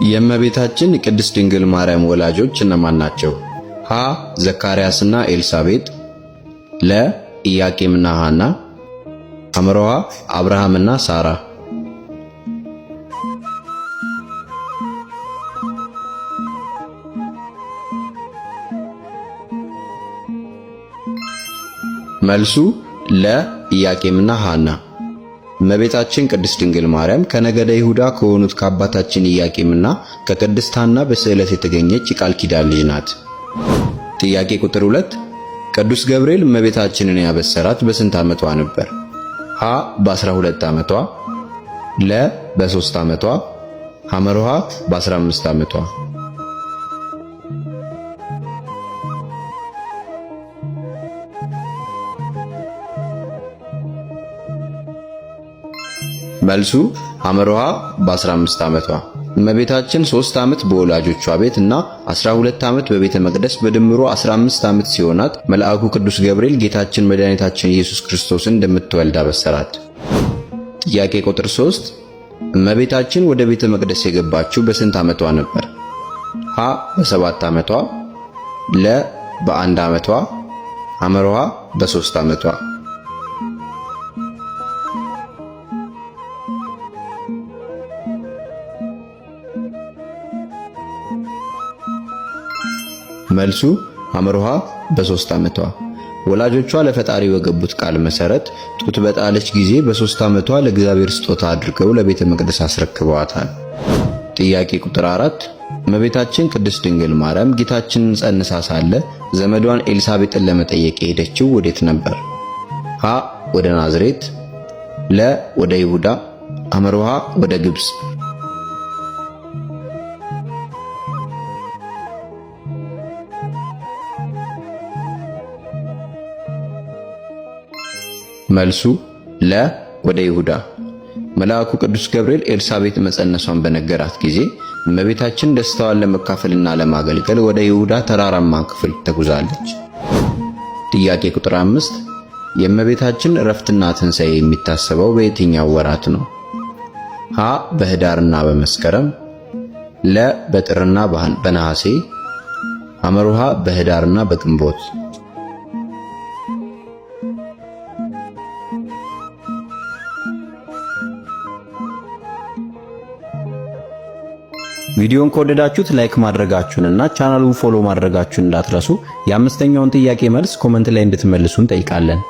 የእመቤታችን ቅድስት ድንግል ማርያም ወላጆች እነማን ናቸው? ሀ ዘካርያስና ኤልሳቤጥ፣ ለ ኢያቄምና ሐና፣ ሐመሮሃ አብርሃምና ሳራ። መልሱ ለ ኢያቄምና ሐና። እመቤታችን ቅድስት ድንግል ማርያም ከነገደ ይሁዳ ከሆኑት ከአባታችን ኢያቄምና ከቅድስት ሐና በስዕለት የተገኘች የቃል ኪዳን ልጅ ናት። ጥያቄ ቁጥር 2 ቅዱስ ገብርኤል እመቤታችንን ያበሰራት በስንት ዓመቷ ነበር? ሀ በ12 ዓመቷ፣ ለ በ3 ዓመቷ፣ ሐመሮሃ በ15 ዓመቷ። መልሱ ሐመሮሃ በ15 ዓመቷ። እመቤታችን 3 ዓመት በወላጆቿ ቤት እና 12 ዓመት በቤተ መቅደስ በድምሩ 15 ዓመት ሲሆናት መልአኩ ቅዱስ ገብርኤል ጌታችን መድኃኒታችን ኢየሱስ ክርስቶስን እንደምትወልድ አበሰራት። ጥያቄ ቁጥር 3 እመቤታችን ወደ ቤተ መቅደስ የገባችው በስንት ዓመቷ ነበር? ሀ በ7 ዓመቷ፣ ለ በ1 ዓመቷ፣ ሐመሮሃ በ3 ዓመቷ። መልሱ ሐመሮሃ በ3 ዓመቷ። ወላጆቿ ለፈጣሪ በገቡት ቃል መሰረት ጡት በጣለች ጊዜ በ3 ዓመቷ ለእግዚአብሔር ስጦታ አድርገው ለቤተ መቅደስ አስረክበዋታል። ጥያቄ ቁጥር 4 እመቤታችን ቅድስት ድንግል ማርያም ጌታችንን ጸንሳ ሳለ ዘመዷን ኤልሳቤጥን ለመጠየቅ የሄደችው ወዴት ነበር? ሀ ወደ ናዝሬት፣ ለ ወደ ይሁዳ፣ ሐመሮሃ ወደ ግብጽ። መልሱ ለ ወደ ይሁዳ። መልአኩ ቅዱስ ገብርኤል ኤልሳቤጥ መጸነሷን በነገራት ጊዜ እመቤታችን ደስታዋን ለመካፈልና ለማገልገል ወደ ይሁዳ ተራራማ ክፍል ተጉዛለች። ጥያቄ ቁጥር 5 የእመቤታችን ዕረፍትና ትንሣኤ የሚታሰበው በየትኛው ወራት ነው? ሀ በኅዳርና በመስከረም፣ ለ በጥርና በነሐሴ፣ ሐመሮሃ በኅዳርና በግንቦት። ቪዲዮን ከወደዳችሁት ላይክ ማድረጋችሁንና ቻናሉን ፎሎ ማድረጋችሁን እንዳትረሱ። የአምስተኛውን ጥያቄ መልስ ኮሜንት ላይ እንድትመልሱ እንጠይቃለን።